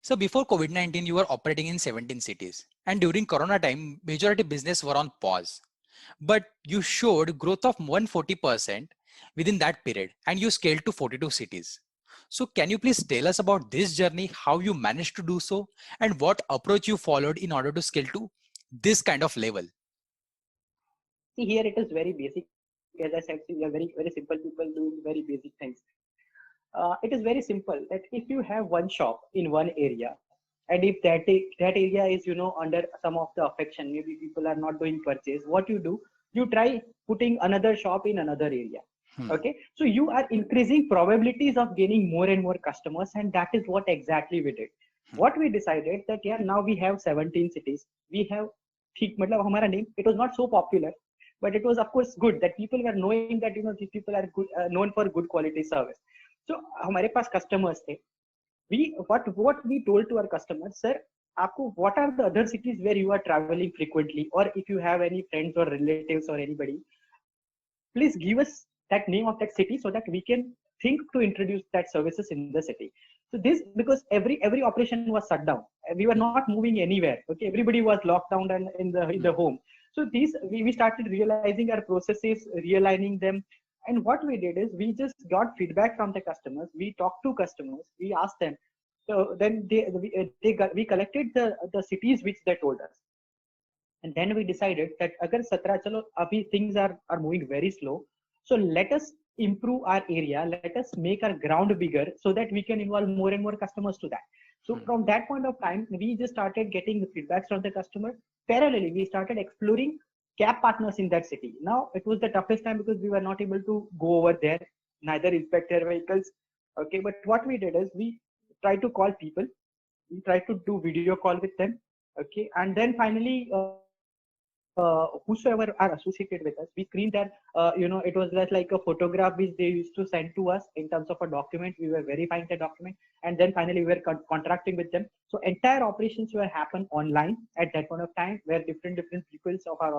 So before COVID-19, you were operating in 17 cities. And during Corona time, majority business were on pause. But you showed growth of 140% within that period and you scaled to 42 cities. So can you please tell us about this journey, how you managed to do so, and what approach you followed in order to scale to this kind of level? See, here it is very basic. As I said, see, we are very simple people doing very basic things. It is very simple that if you have one shop in one area, and if that area is under some of the affection, maybe people are not doing purchase. What you do, you try putting another shop in another area. Hmm. Okay, so you are increasing probabilities of gaining more and more customers, and that is what exactly we did. Hmm. What we decided that yeah, now we have 17 cities. We have ठीक मतलब हमारा name, it was not so popular, but it was of course good that people were knowing that these people are good, known for good quality service. So हमारे पास customers थे. What we told to our customers, sir, आपको what are the other cities where you are traveling frequently, or if you have any friends or relatives or anybody, please give us that name of that city so that we can think to introduce that services in the city. So this, because every operation was shut down, we were not moving anywhere. Okay, everybody was locked down and in the home. So these we started realizing our processes, realigning them. And what we did is we just got feedback from the customers. We talked to customers, we asked them. So then we collected the cities which they told us. And then we decided that agar 17 chalo abhi things are moving very slow, so let us improve our area, let us make our ground bigger so that we can involve more and more customers to that. So Hmm. from that point of time we just started getting the feedbacks from the customer. Parallelly we started exploring cab partners in that city. Now it was the toughest time because we were not able to go over there, neither inspect their vehicles. Okay, but what we did is we tried to call people, we tried to do video call with them. Okay, and then finally whosoever are associated with us, we screened their it was just like a photograph which they used to send to us in terms of a document. We were verifying the document, and then finally we were contracting with them. So entire operations were happen online at that point of time, where different peoples of our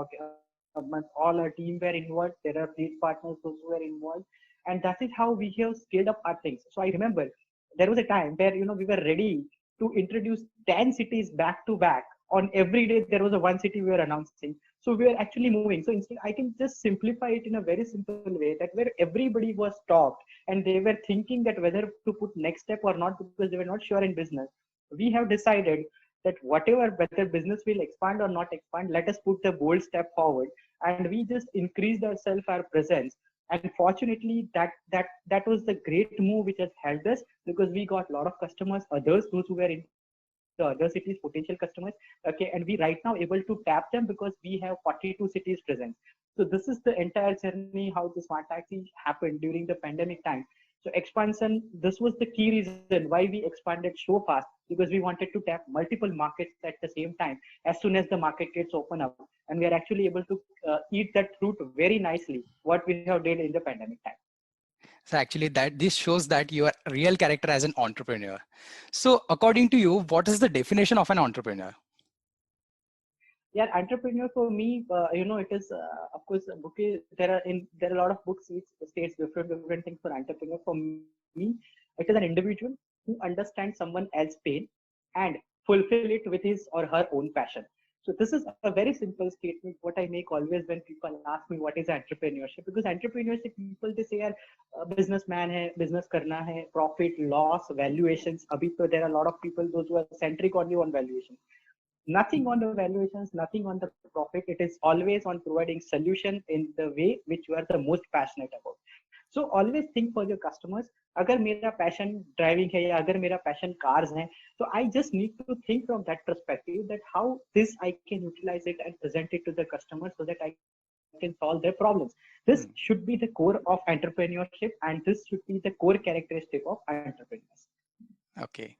all our team were involved. There are fleet partners those who were involved, and that is how we have scaled up our things. So I remember there was a time where we were ready to introduce 10 cities back to back. On every day there was a one city we were announcing. So we were actually moving. So instead I can just simplify it in a very simple way, that where everybody was stopped and they were thinking that whether to put next step or not, because they were not sure in business. We have decided that whether business will expand or not expand, let us put the bold step forward. And we just increased ourselves, our presence. And fortunately that was the great move which has helped us, because we got a lot of customers, others those who were in the other cities, potential customers. Okay, and we right now able to tap them because we have 42 cities present. So this is the entire journey how the smart taxi happened during the pandemic time. So expansion, this was the key reason why we expanded so fast, because we wanted to tap multiple markets at the same time as soon as the market gets open up. And we are actually able to eat that fruit very nicely, what we have did in the pandemic time. So actually that this shows that you are a real character as an entrepreneur. So according to you, what is the definition of an entrepreneur? Yeah, entrepreneur for me, it is of course a book there are a lot of books which states different things for entrepreneur. For me, it is an individual who understands someone else's pain and fulfill it with his or her own passion. So this is a very simple statement what I make always when people ask me what is entrepreneurship. Because entrepreneurship, people they say are businessman hai, business karna hai, profit loss valuations. Abhi to there are a lot of people those who are centric only on valuation. Nothing on the valuations, nothing on the profit. It is always on providing solution in the way which you are the most passionate about. So always think for your customers. अगर मेरा passion driving है या अगर मेरा passion cars है, so I just need to think from that perspective that how this I can utilize it and present it to the customer so that I can solve their problems. This should be Hmm. the core of entrepreneurship, and this should be the core characteristic of entrepreneurs. Okay.